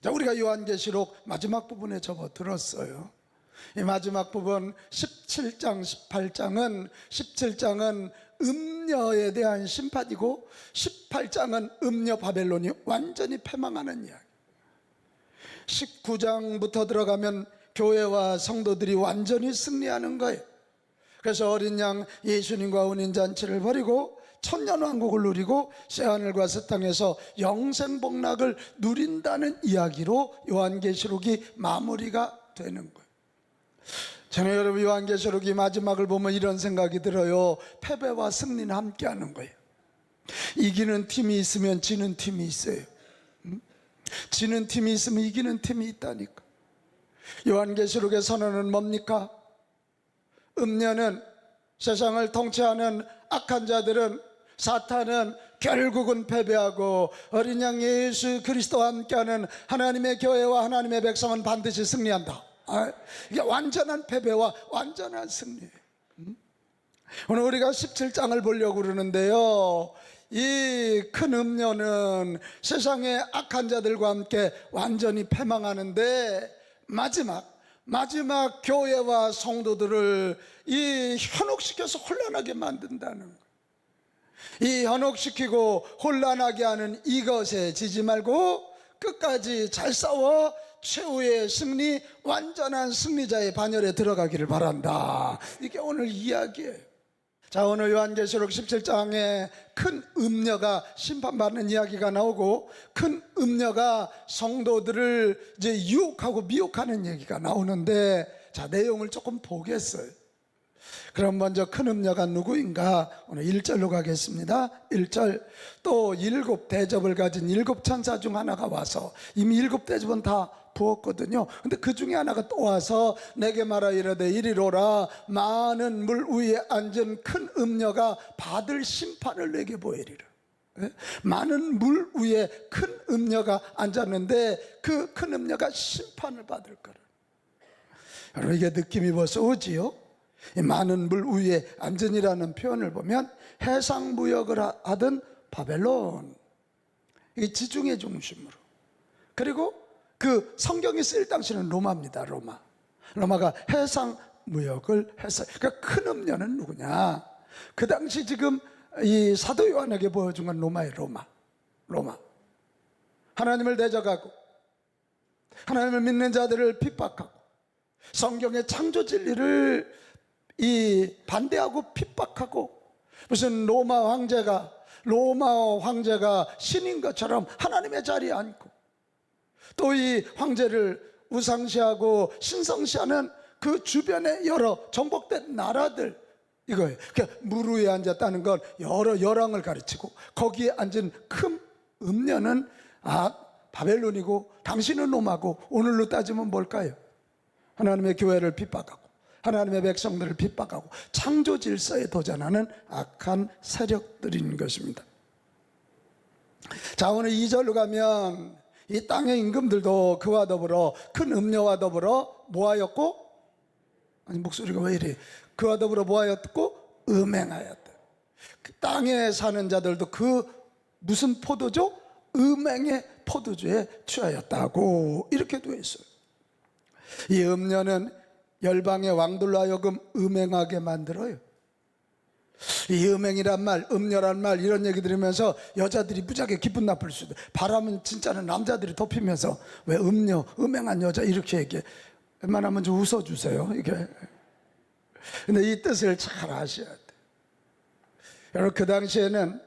자, 우리가 요한계시록 마지막 부분에 접어들었어요. 이 마지막 부분 17장, 17장은 음녀에 대한 심판이고 18장은 음녀 바벨론이 완전히 패망하는 이야기. 19장부터 들어가면 교회와 성도들이 완전히 승리하는 거예요. 그래서 어린 양 예수님과 운인잔치를 벌이고 천년왕국을 누리고 새하늘과 새 땅에서 영생복락을 누린다는 이야기로 요한계시록이 마무리가 되는 거예요. 저는 여러분, 요한계시록이 마지막을 보면 이런 생각이 들어요. 패배와 승리는 함께하는 거예요. 이기는 팀이 있으면 지는 팀이 있어요. 지는 팀이 있으면 이기는 팀이 있다니까. 요한계시록의 선언은 뭡니까? 음녀는, 세상을 통치하는 악한 자들은, 사탄은 결국은 패배하고 어린 양 예수 그리스도와 함께하는 하나님의 교회와 하나님의 백성은 반드시 승리한다. 이게 완전한 패배와 완전한 승리예요. 오늘 우리가 17장을 보려고 그러는데요, 이 큰 음녀는 세상의 악한 자들과 함께 완전히 패망하는데 마지막 교회와 성도들을 이 현혹시켜서 혼란하게 만든다는 거예요. 이 현혹시키고 혼란하게 하는 이것에 지지 말고 끝까지 잘 싸워 최후의 승리, 완전한 승리자의 반열에 들어가기를 바란다. 이게 오늘 이야기예요. 자, 오늘 요한계시록 17장에 큰 음녀가 심판받는 이야기가 나오고 큰 음녀가 성도들을 이제 유혹하고 미혹하는 얘기가 나오는데, 자, 내용을 조금 보겠어요. 그럼 먼저 큰 음녀가 누구인가? 오늘 1절로 가겠습니다. 1절. 또 7 대접을 가진 7 천사 중 하나가 와서, 이미 7 대접은 다 부었거든요. 근데 그 중에 하나가 또 와서 내게 말하 이르되 이리로라, 많은 물 위에 앉은 큰 음녀가 받을 심판을 내게 보이리라. 많은 물 위에 큰 음녀가 앉았는데 그 큰 음녀가 심판을 받을 거라. 여러분, 이게 느낌이 벌써 오지요? 이 많은 물 위에 앉은이라는 표현을 보면 해상무역을 하던 바벨론, 이 지중해 중심으로, 그리고 그 성경이 쓰일 당시는 로마입니다. 로마가 해상무역을 했어요. 그러니까 큰 음녀는 누구냐? 그 당시 지금 이 사도 요한에게 보여준 건 로마예요. 로마. 하나님을 대적하고 하나님을 믿는 자들을 핍박하고 성경의 창조 진리를 이 반대하고 핍박하고, 무슨 로마 황제가 신인 것처럼 하나님의 자리에 앉고, 또 이 황제를 우상시하고 신성시하는 그 주변의 여러 정복된 나라들, 이거예요. 그러니까 물 위에 앉았다는 건 여러 열왕을 가르치고, 거기에 앉은 큰 음녀는 바벨론이고 당신은 로마고, 오늘로 따지면 뭘까요? 하나님의 교회를 핍박하고 하나님의 백성들을 핍박하고 창조 질서에 도전하는 악한 세력들인 것입니다. 자, 오늘 2절로 가면 이 땅의 임금들도 그와 더불어, 큰 음녀와 더불어 뭐하였고, 목소리가 왜 이래? 그와 더불어 뭐하였고? 음행하였다. 그 땅에 사는 자들도 그 무슨 포도주? 음행의 포도주에 취하였다고 이렇게 되어 있어요. 이 음녀는 열방의 왕들로 하여금 음행하게 만들어요. 이 음행이란 말, 음녀란 말, 이런 얘기 들으면서 여자들이 무지하게 기분 나쁠 수도, 바람은 진짜는 남자들이 덮이면서 왜 음녀, 음행한 여자 이렇게 얘기해. 웬만하면 좀 웃어주세요, 이게. 근데 이 뜻을 잘 아셔야 돼. 여러분, 그 당시에는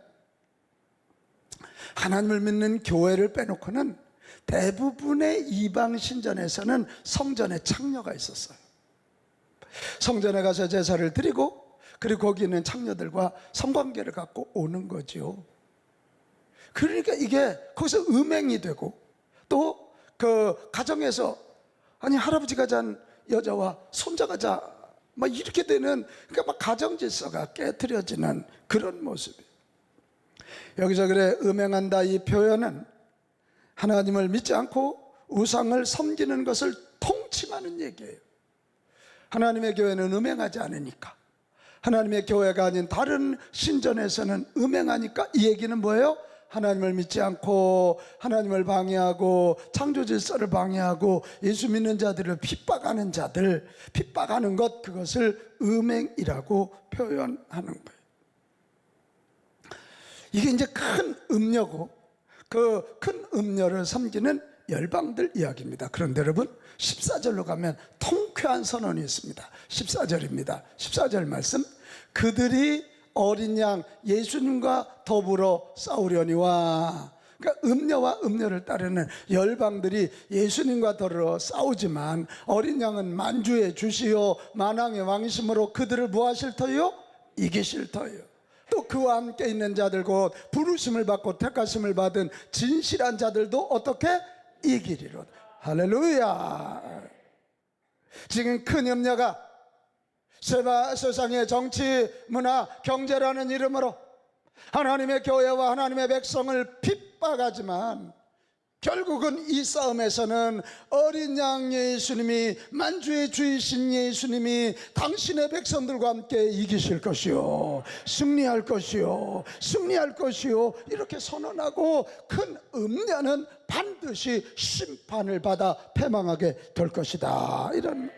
하나님을 믿는 교회를 빼놓고는 대부분의 이방 신전에서는 성전에 창녀가 있었어요. 성전에 가서 제사를 드리고, 그리고 거기 있는 창녀들과 성관계를 갖고 오는 거죠. 그러니까 이게 거기서 음행이 되고, 또 그 가정에서 할아버지가 잔 여자와 손자가 자, 막 이렇게 되는, 그러니까 막 가정 질서가 깨트려지는 그런 모습이에요. 여기서 그래, 음행한다 이 표현은 하나님을 믿지 않고 우상을 섬기는 것을 통칭하는 얘기예요. 하나님의 교회는 음행하지 않으니까, 하나님의 교회가 아닌 다른 신전에서는 음행하니까, 이 얘기는 뭐예요? 하나님을 믿지 않고 하나님을 방해하고 창조 질서를 방해하고 예수 믿는 자들을 핍박하는 자들, 핍박하는 것, 그것을 음행이라고 표현하는 거예요. 이게 이제 큰 음녀고, 그 큰 음녀를 섬기는 열방들 이야기입니다. 그런데 여러분, 14절로 가면 통쾌한 선언이 있습니다. 14절입니다. 14절 말씀, 그들이 어린 양 예수님과 더불어 싸우려니와. 그러니까 음녀와 음녀를 따르는 열방들이 예수님과 더불어 싸우지만 어린 양은 만주의 주시요 만왕의 왕이심으로 그들을 무하실 터요? 이기실 터요. 또 그와 함께 있는 자들 곧 부르심을 받고 택하심을 받은 진실한 자들도 어떻게? 이기리로다. 할렐루야. 지금 큰 염려가 세상의 정치, 문화, 경제라는 이름으로 하나님의 교회와 하나님의 백성을 핍박하지만 결국은 이 싸움에서는 어린 양 예수님이, 만주의 주이신 예수님이 당신의 백성들과 함께 이기실 것이요, 승리할 것이요, 승리할 것이요, 이렇게 선언하고 큰 음녀는 반드시 심판을 받아 패망하게 될 것이다. 이런.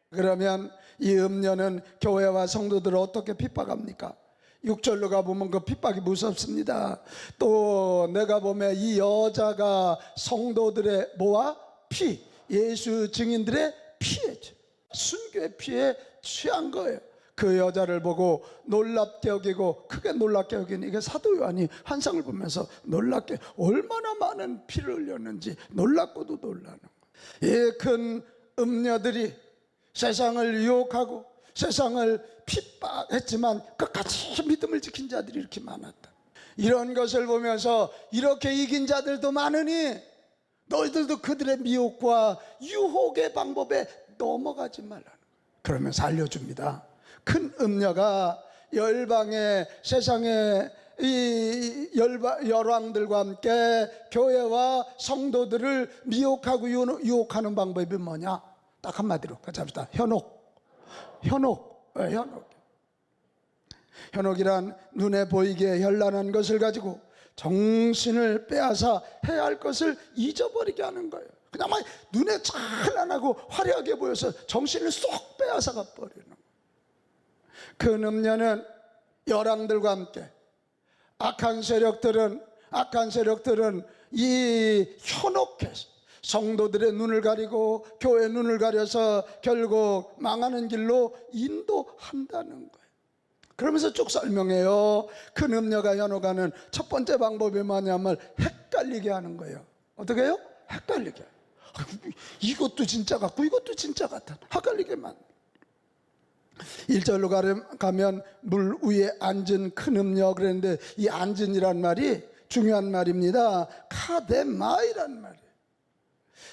그러면 이 음녀는 교회와 성도들을 어떻게 핍박합니까? 6절로 가보면 그 핍박이 무섭습니다. 또 내가 보면 이 여자가 성도들의 뭐와? 피, 예수 증인들의 피에, 순교의 피에 취한 거예요. 그 여자를 보고 놀랍게 여기고, 크게 놀랍게 여기는, 이게 사도 요한이 환상을 보면서 놀랍게, 얼마나 많은 피를 흘렸는지 놀랍고도 놀라는 거예요. 이 큰 음녀들이 세상을 유혹하고 세상을 핍박했지만 끝까지 믿음을 지킨 자들이 이렇게 많았다. 이런 것을 보면서 이렇게 이긴 자들도 많으니 너희들도 그들의 미혹과 유혹의 방법에 넘어가지 말라는 거예요. 그러면서 알려줍니다. 큰 음녀가 열방의, 세상의 이 열왕들과 함께 교회와 성도들을 미혹하고 유혹하는 방법이 뭐냐? 딱 한마디로 같이 합시다. 현혹이란 눈에 보이게 현란한 것을 가지고 정신을 빼앗아 해야 할 것을 잊어버리게 하는 거예요. 그냥 막 눈에 찬란하고 화려하게 보여서 정신을 쏙 빼앗아가 버리는 거예요. 그 음녀는 열왕들과 함께 악한 세력들은 이 현혹해서 성도들의 눈을 가리고 교회의 눈을 가려서 결국 망하는 길로 인도한다는 거예요. 그러면서 쭉 설명해요. 큰 음녀가 현혹하는 첫 번째 방법이 뭐냐면 헷갈리게 하는 거예요. 어떻게 해요? 헷갈리게. 이것도 진짜 같고 이것도 진짜 같아. 헷갈리게만. 1절로 가면 물 위에 앉은 큰 음녀 그랬는데, 이 앉은이란 말이 중요한 말입니다. 카데마이란 말이에요.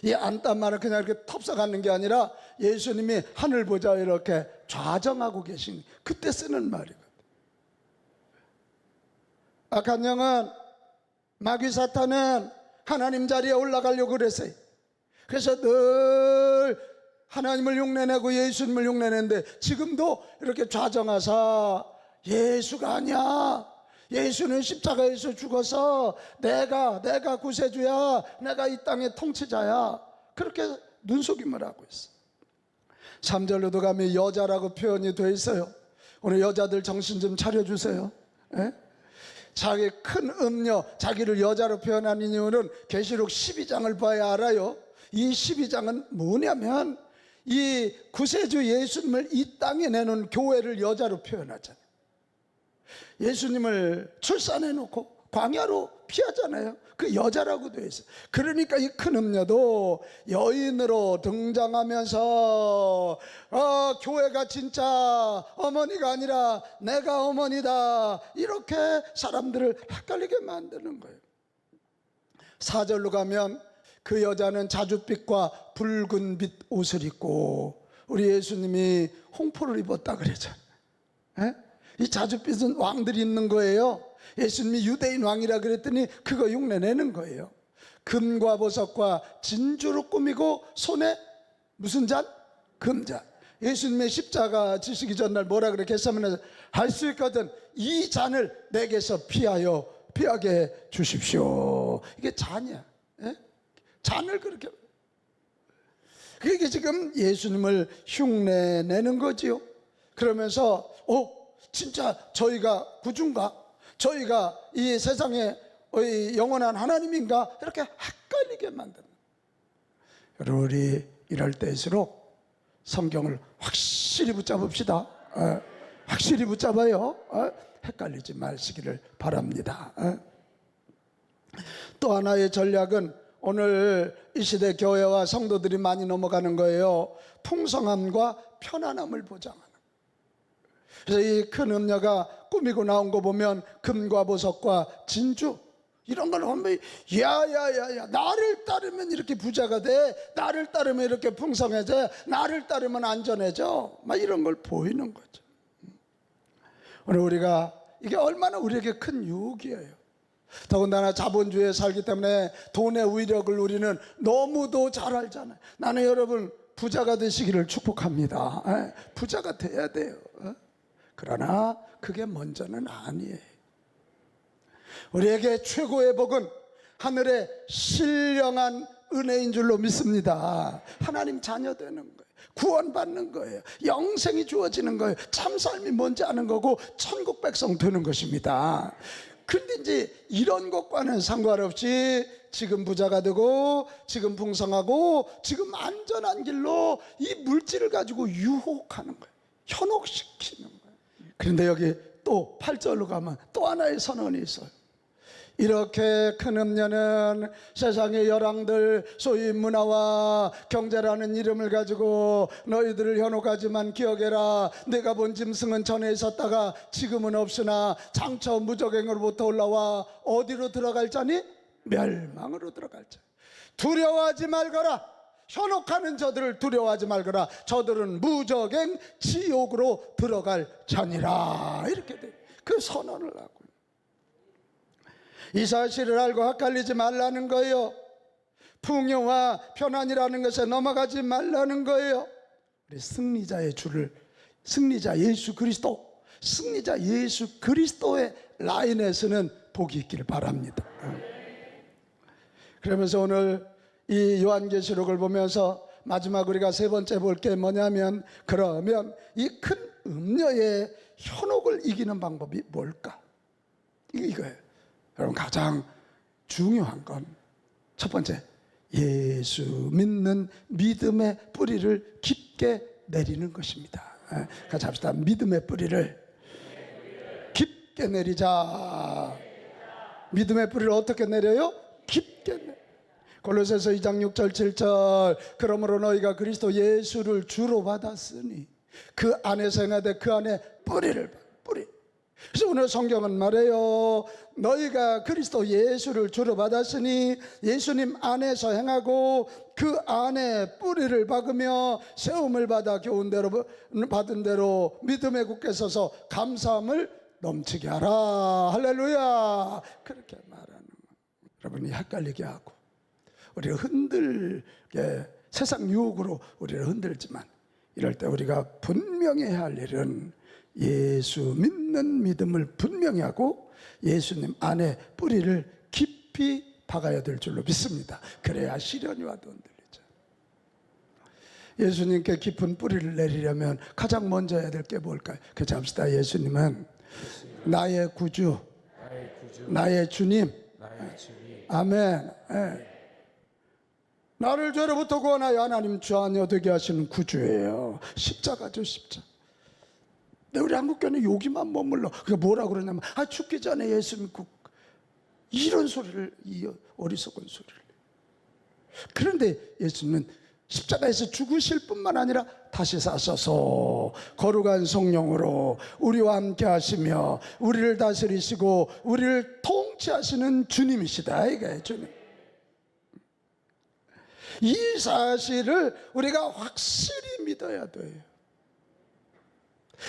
이 앉단 말은 그냥 이렇게 텁썩하는 게 아니라 예수님이 하늘 보자 이렇게 좌정하고 계신 그때 쓰는 말이거든요. 악한 영은, 마귀 사탄은 하나님 자리에 올라가려고 그랬어요. 그래서 늘 하나님을 흉내내고 예수님을 흉내내는데 지금도 이렇게 좌정하사 예수가 아니야, 예수는 십자가에서 죽어서 내가 구세주야, 내가 이 땅의 통치자야, 그렇게 눈속임을 하고 있어. 3절로도 가면 여자라고 표현이 되어 있어요. 오늘 여자들 정신 좀 차려주세요. 예? 자기 큰 음녀, 자기를 여자로 표현하는 이유는 계시록 12장을 봐야 알아요. 이 12장은 뭐냐면 이 구세주 예수님을 이 땅에 내놓은 교회를 여자로 표현하잖아요. 예수님을 출산해 놓고 광야로 피하잖아요. 그 여자라고 되어 있어요. 그러니까 이 큰 음녀도 여인으로 등장하면서 교회가 진짜 어머니가 아니라 내가 어머니다, 이렇게 사람들을 헷갈리게 만드는 거예요. 4절로 가면 그 여자는 자줏빛과 붉은 빛 옷을 입고, 우리 예수님이 홍포를 입었다 그랬잖아요. 이 자줏빛은 왕들이 입는 거예요. 예수님이 유대인 왕이라 그랬더니 그거 흉내내는 거예요. 금과 보석과 진주로 꾸미고 손에 무슨 잔? 금잔. 예수님의 십자가 지시기 전날 뭐라 그래? 겟세마네에서 할 수 있거든 이 잔을 내게서 피하여 피하게 해 주십시오. 이게 잔이야. 예? 잔을 그렇게. 그게 지금 예수님을 흉내내는 거지요. 그러면서 진짜 저희가 구주인가? 저희가 이 세상에 영원한 하나님인가? 이렇게 헷갈리게 만드는. 여러분, 우리 이럴 때일수록 성경을 확실히 붙잡읍시다. 확실히 붙잡아요. 헷갈리지 마시기를 바랍니다. 또 하나의 전략은 오늘 이 시대 교회와 성도들이 많이 넘어가는 거예요. 풍성함과 편안함을 보장하는. 그래서 이 큰 음녀가 꾸미고 나온 거 보면 금과 보석과 진주 이런 걸 보면 야야야야, 나를 따르면 이렇게 부자가 돼, 나를 따르면 이렇게 풍성해져, 나를 따르면 안전해져, 막 이런 걸 보이는 거죠. 오늘 우리가 이게 얼마나 우리에게 큰 유혹이에요. 더군다나 자본주의에 살기 때문에 돈의 위력을 우리는 너무도 잘 알잖아요. 나는 여러분 부자가 되시기를 축복합니다. 부자가 돼야 돼요. 그러나 그게 먼저는 아니에요. 우리에게 최고의 복은 하늘의 신령한 은혜인 줄로 믿습니다. 하나님 자녀 되는 거예요. 구원받는 거예요. 영생이 주어지는 거예요. 참 삶이 뭔지 아는 거고 천국 백성 되는 것입니다. 근데 이제 이런 것과는 상관없이 지금 부자가 되고 지금 풍성하고 지금 안전한 길로 이 물질을 가지고 유혹하는 거예요. 현혹시키는 거예요. 그런데 여기 또 8절로 가면 또 하나의 선언이 있어요. 이렇게 큰 음녀는 세상의 열왕들, 소위 문화와 경제라는 이름을 가지고 너희들을 현혹하지만 기억해라. 내가 본 짐승은 전에 있었다가 지금은 없으나 장차 무적행으로부터 올라와 어디로 들어갈 자니? 멸망으로 들어갈 자. 두려워하지 말거라. 현혹하는 저들을 두려워하지 말거라. 저들은 무적행 지옥으로 들어갈 자니라. 이렇게 돼. 그 선언을 하고 이 사실을 알고 헷갈리지 말라는 거예요. 풍요와 편안이라는 것에 넘어가지 말라는 거예요. 우리 승리자의 주를, 승리자 예수 그리스도, 승리자 예수 그리스도의 라인에서는 복이 있기를 바랍니다. 그러면서 오늘 이 요한계시록을 보면서 마지막 우리가 세 번째 볼 게 뭐냐면, 그러면 이 큰 음녀의 현혹을 이기는 방법이 뭘까? 이거예요. 여러분, 가장 중요한 건 첫 번째, 예수 믿는 믿음의 뿌리를 깊게 내리는 것입니다. 같이 합시다. 믿음의 뿌리를 깊게 내리자. 믿음의 뿌리를 어떻게 내려요? 깊게 내려. 골로새서 2장 6절 7절 그러므로 너희가 그리스도 예수를 주로 받았으니 그 안에서 행하되 그 안에 뿌리를 뿌리. 그래서 오늘 성경은 말해요. 너희가 그리스도 예수를 주로 받았으니 예수님 안에서 행하고 그 안에 뿌리를 박으며 세움을 받아 받은 대로 믿음에 굳게 서서 감사함을 넘치게 하라. 할렐루야. 그렇게 말하는 거예요. 여러분이 헷갈리게 하고 우리를 흔들게, 세상 유혹으로 우리를 흔들지만 이럴 때 우리가 분명히 해야 할 일은 예수 믿는 믿음을 분명히 하고 예수님 안에 뿌리를 깊이 박아야 될 줄로 믿습니다. 그래야 시련이 와도 흔들리죠. 예수님께 깊은 뿌리를 내리려면 가장 먼저 해야 될 게 뭘까요? 그렇지 합시다. 예수님은 나의 구주, 나의 주님. 아멘. 나를 죄로부터 구원하여 하나님 자녀 되게 하시는 구주예요. 십자가죠, 십자가. 근데 우리 한국교회는 여기만 머물러. 그게 뭐라 그러냐면, 죽기 전에 예수 믿고, 이런 소리를, 이 어리석은 소리를. 그런데 예수님은 십자가에서 죽으실 뿐만 아니라 다시 사셔서 거룩한 성령으로 우리와 함께 하시며 우리를 다스리시고 우리를 통치하시는 주님이시다. 이게 주님. 이 사실을 우리가 확실히 믿어야 돼요.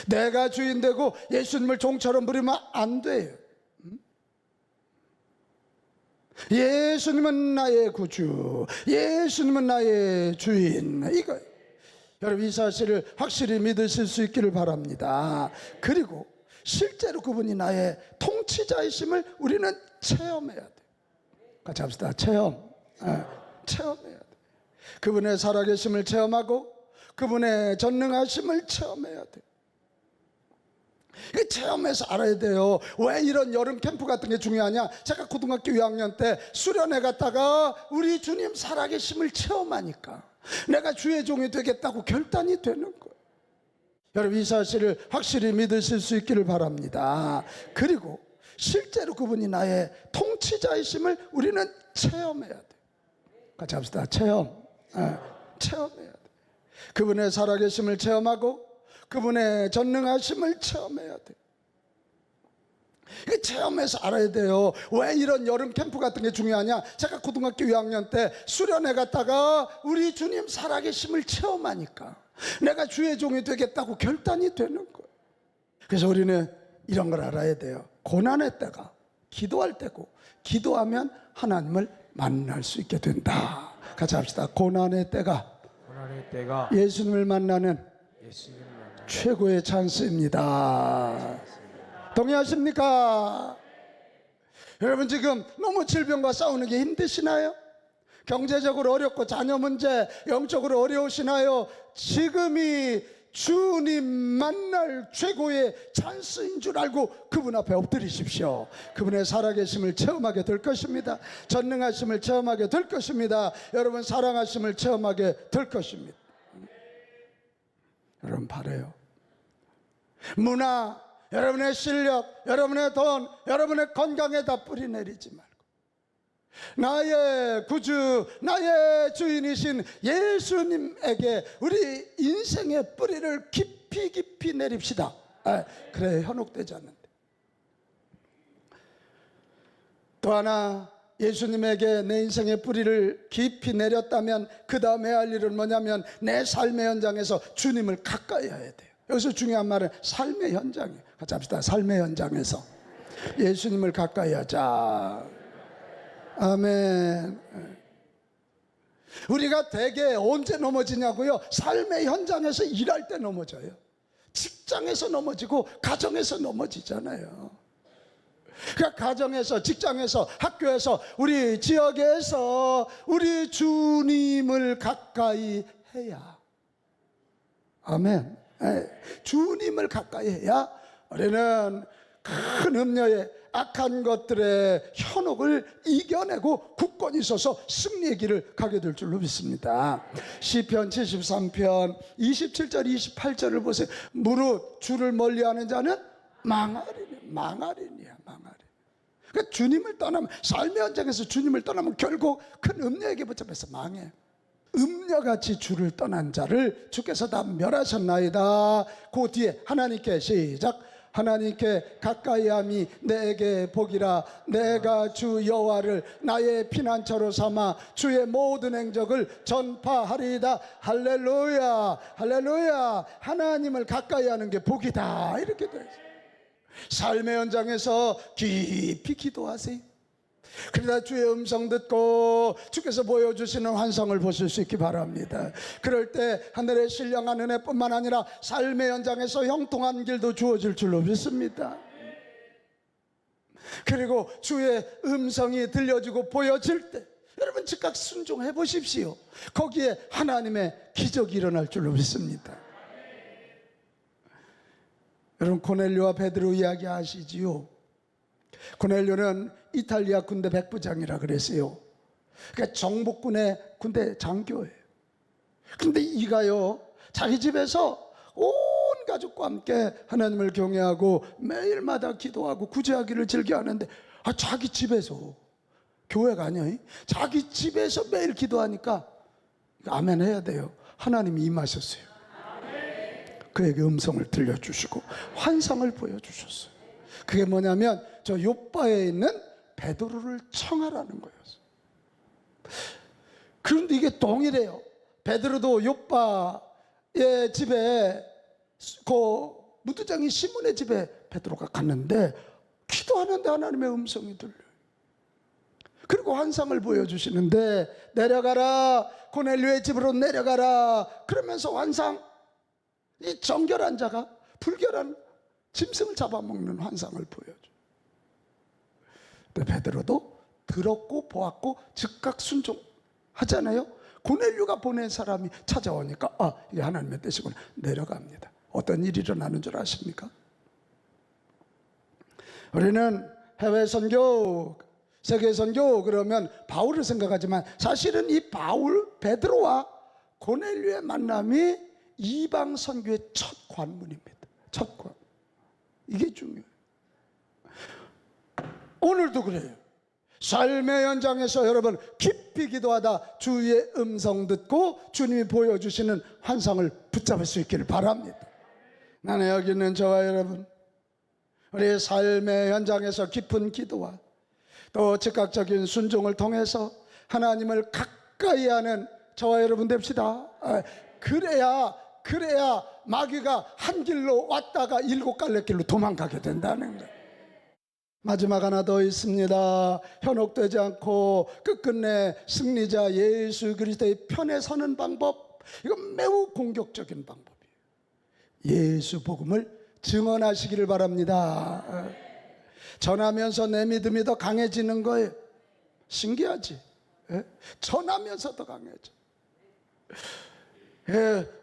내가 주인 되고 예수님을 종처럼 부리면 안 돼요. 예수님은 나의 구주, 예수님은 나의 주인. 이거예요. 여러분, 이 사실을 확실히 믿으실 수 있기를 바랍니다. 그리고 실제로 그분이 나의 통치자이심을 우리는 체험해야 돼. 같이 합시다. 체험해야 돼. 그분의 살아계심을 체험하고 그분의 전능하심을 체험해야 돼. 체험해서 알아야 돼요. 왜 이런 여름 캠프 같은 게 중요하냐? 제가 고등학교 2학년 때 수련회 갔다가 우리 주님 살아계심을 체험하니까 내가 주의 종이 되겠다고 결단이 되는 거예요. 여러분, 이 사실을 확실히 믿으실 수 있기를 바랍니다. 그리고 실제로 그분이 나의 통치자이심을 우리는 체험해야 돼. 같이 합시다. 체험해야 돼. 그분의 살아계심을 체험하고 그분의 전능하심을 체험해야 돼. 체험해서 알아야 돼요. 왜 이런 여름 캠프 같은 게 중요하냐? 제가 고등학교 2학년 때 수련회 갔다가 우리 주님 살아계심을 체험하니까 내가 주의 종이 되겠다고 결단이 되는 거예요. 그래서 우리는 이런 걸 알아야 돼요. 고난의 때가 기도할 때고, 기도하면 하나님을 만날 수 있게 된다. 같이 합시다. 고난의 때가 예수님을 만나는 최고의 찬스입니다. 동의하십니까? 여러분, 지금 너무 질병과 싸우는 게 힘드시나요? 경제적으로 어렵고 자녀 문제, 영적으로 어려우시나요? 지금이 주님 만날 최고의 찬스인 줄 알고 그분 앞에 엎드리십시오. 그분의 살아계심을 체험하게 될 것입니다. 전능하심을 체험하게 될 것입니다. 여러분, 사랑하심을 체험하게 될 것입니다. 여러분, 바래요. 문화, 여러분의 실력, 여러분의 돈, 여러분의 건강에다 뿌리 내리지 말고 나의 구주, 나의 주인이신 예수님에게 우리 인생의 뿌리를 깊이 깊이 내립시다. 그래 현혹되지 않는데. 또 하나, 예수님에게 내 인생의 뿌리를 깊이 내렸다면 그 다음에 할 일은 뭐냐면 내 삶의 현장에서 주님을 가까이 해야 돼요. 여기서 중요한 말은 삶의 현장이에요. 같이 합시다. 삶의 현장에서 예수님을 가까이 하자. 아멘. 우리가 대개 언제 넘어지냐고요? 삶의 현장에서 일할 때 넘어져요. 직장에서 넘어지고 가정에서 넘어지잖아요. 그러니까 가정에서, 직장에서, 학교에서, 우리 지역에서 우리 주님을 가까이 해야, 아멘. 주님을 가까이 해야 우리는 큰 음녀의 악한 것들의 현혹을 이겨내고 굳건히 서서 승리의 길을 가게 될 줄로 믿습니다. 시편 73편 27절 28절을 보세요. 무릇 주를 멀리하는 자는 망하리니야. 그러니까 주님을 떠나면, 삶의 현장에서 주님을 떠나면 결국 큰 음녀에게 붙잡혀서 망해. 음녀같이 주를 떠난 자를 주께서 다 멸하셨나이다. 그 뒤에 하나님께, 시작, 하나님께 가까이함이 내게 복이라. 내가 주 여호와를 나의 피난처로 삼아 주의 모든 행적을 전파하리이다. 할렐루야, 할렐루야. 하나님을 가까이하는 게 복이다. 이렇게 돼 있어요. 삶의 현장에서 깊이 기도하세요. 그러다 주의 음성 듣고 주께서 보여주시는 환상을 보실 수 있기 바랍니다. 그럴 때 하늘의 신령한 은혜뿐만 아니라 삶의 현장에서 형통한 길도 주어질 줄로 믿습니다. 그리고 주의 음성이 들려지고 보여질 때 여러분 즉각 순종해 보십시오. 거기에 하나님의 기적이 일어날 줄로 믿습니다. 여러분, 고넬료와 베드로 이야기 아시지요? 고넬료는 이탈리아 군대 백부장이라 그랬어요. 그러니까 정복군의 군대 장교예요. 근데 이가요, 자기 집에서 온 가족과 함께 하나님을 경외하고 매일마다 기도하고 구제하기를 즐겨하는데, 자기 집에서, 교회가 아니에요, 자기 집에서 매일 기도하니까 아멘 해야 돼요. 하나님이 임하셨어요. 그에게 음성을 들려주시고 환상을 보여주셨어요. 그게 뭐냐면 저 요바에 있는 베드로를 청하라는 거였어요. 그런데 이게 동일해요. 베드로도 요바의 집에, 그 무두장이 시몬의 집에 베드로가 갔는데 기도하는데 하나님의 음성이 들려요. 그리고 환상을 보여주시는데, 내려가라, 고넬료의 집으로 내려가라 그러면서 환상, 이 정결한 자가 불결한 짐승을 잡아먹는 환상을 보여줘. 근데 베드로도 들었고 보았고 즉각 순종하잖아요. 고넬료가 보낸 사람이 찾아오니까 이게 하나님의 뜻이구나. 내려갑니다. 어떤 일이 일어나는 줄 아십니까? 우리는 해외 선교, 세계 선교 그러면 바울을 생각하지만 사실은 이 베드로와 고넬료의 만남이 이방 선교의 첫 관문입니다. 첫 관문. 이게 중요해요. 오늘도 그래요. 삶의 현장에서 여러분 깊이 기도하다 주의 음성 듣고 주님이 보여주시는 환상을 붙잡을 수 있기를 바랍니다. 나는 여기 있는 저와 여러분, 우리의 삶의 현장에서 깊은 기도와 또 즉각적인 순종을 통해서 하나님을 가까이 하는 저와 여러분 됩시다. 그래야 마귀가 한 길로 왔다가 7갈래길로 도망가게 된다는 거예요. 마지막 하나 더 있습니다. 현혹되지 않고 끝끝내 승리자 예수 그리스도의 편에 서는 방법, 이건 매우 공격적인 방법이에요. 예수 복음을 증언하시기를 바랍니다. 전하면서 내 믿음이 더 강해지는 거예요. 신기하지? 전하면서 더 강해져.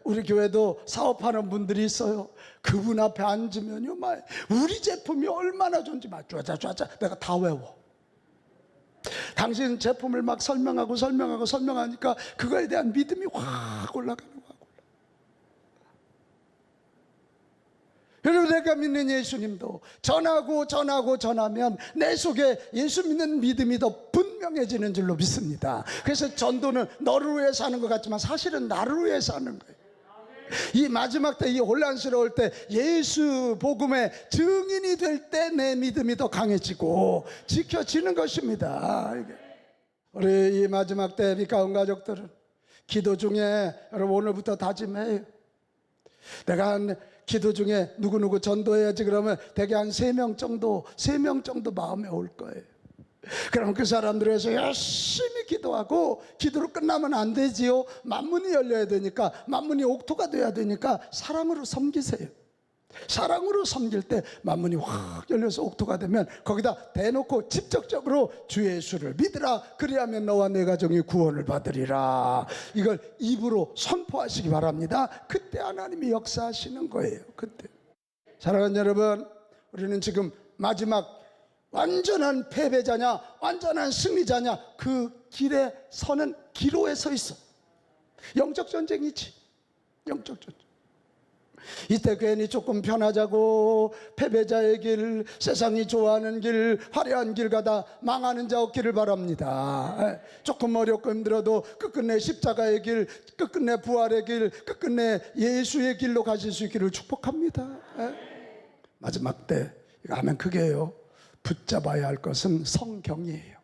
우리 교회도 사업하는 분들이 있어요. 그분 앞에 앉으면요, 우리 제품이 얼마나 좋은지 막 쫙쫙쫙 내가 다 외워. 당신 제품을 막 설명하니까 그거에 대한 믿음이 확 올라가는 거야. 여러분, 내가 믿는 예수님도 전하면 내 속에 예수 믿는 믿음이 더 분명해지는 줄로 믿습니다. 그래서 전도는 너를 위해서 하는 것 같지만 사실은 나를 위해서 하는 거예요. 이 마지막 때, 이 혼란스러울 때 예수 복음의 증인이 될 때 내 믿음이 더 강해지고 지켜지는 것입니다. 우리 이 마지막 때 믿가운 가족들은 기도 중에 여러분 오늘부터 다짐해요. 내가 기도 중에 누구누구 전도해야지 그러면 대개 한 3명 정도 마음에 올 거예요. 그럼 그 사람들을 위해서 열심히 기도하고, 기도로 끝나면 안 되지요. 만문이 열려야 되니까, 만문이 옥토가 돼야 되니까 사랑으로 섬기세요. 사랑으로 섬길 때 만문이 확 열려서 옥토가 되면 거기다 대놓고 직접적으로 주 예수를 믿으라, 그리하면 너와 내 가정이 구원을 받으리라, 이걸 입으로 선포하시기 바랍니다. 그때 하나님이 역사하시는 거예요. 그때. 사랑하는 여러분, 우리는 지금 마지막 완전한 패배자냐 완전한 승리자냐, 그 길에 서는 기로에 서 있어. 영적 전쟁이지. 영적 전쟁. 이때 괜히 조금 편하자고 패배자의 길, 세상이 좋아하는 길, 화려한 길 가다 망하는 자 없기를 바랍니다. 조금 어렵고 힘들어도 끝끝내 십자가의 길, 끝끝내 부활의 길, 끝끝내 예수의 길로 가실 수 있기를 축복합니다. 마지막 때 이거 하면 그게요, 붙잡아야 할 것은 성경이에요.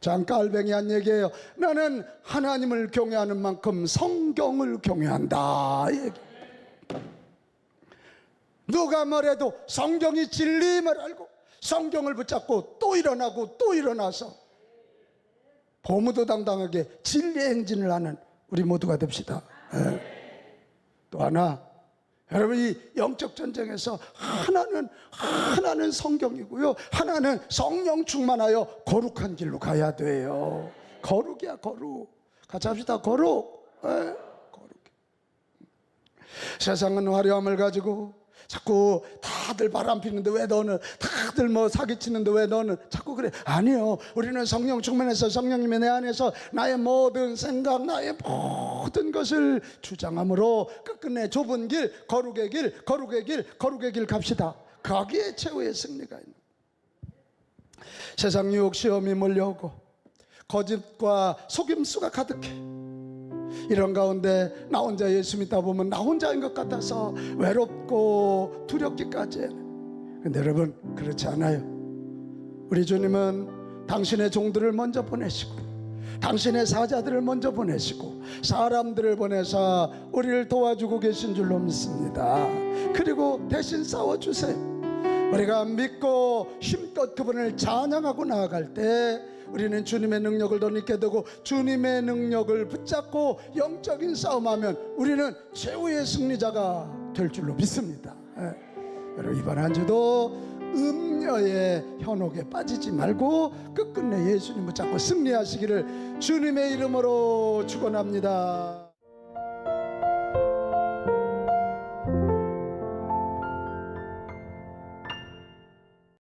장 깔뱅이 한 얘기예요. 나는 하나님을 경외하는 만큼 성경을 경외한다. 누가 뭐래도 성경이 진리임을 알고 성경을 붙잡고 또 일어나고 또 일어나서 보무도당당하게 진리의 행진을 하는 우리 모두가 됩시다. 또 하나, 여러분, 이 영적 전쟁에서 하나는 성경이고요, 하나는 성령 충만하여 거룩한 길로 가야 돼요. 거룩이야, 거룩. 같이 합시다. 거룩. 거룩. 세상은 화려함을 가지고 자꾸 다들 바람 피는데 왜 너는, 다들 뭐 사기치는데 왜 너는 자꾸 그래. 아니요, 우리는 성령 충만해서 성령님의 내 안에서 나의 모든 생각, 나의 모든 것을 주장함으로 끝끝내 좁은 길, 거룩의 길 갑시다. 거기에 최후의 승리가 있는. 세상 유혹 시험이 몰려오고 거짓과 속임수가 가득해. 이런 가운데 나 혼자 예수 믿다 보면 나 혼자인 것 같아서 외롭고 두렵기까지 해요. 근데 여러분, 그렇지 않아요. 우리 주님은 당신의 종들을 먼저 보내시고 당신의 사자들을 먼저 보내시고 사람들을 보내서 우리를 도와주고 계신 줄로 믿습니다. 그리고 대신 싸워주세요. 우리가 믿고 힘껏 그분을 찬양하고 나아갈 때 우리는 주님의 능력을 더 믿게 되고, 주님의 능력을 붙잡고 영적인 싸움하면 우리는 최후의 승리자가 될 줄로 믿습니다. 여러분 이번 한 주도 음녀의 현혹에 빠지지 말고 끝끝내 예수님을 잡고 승리하시기를 주님의 이름으로 축원합니다.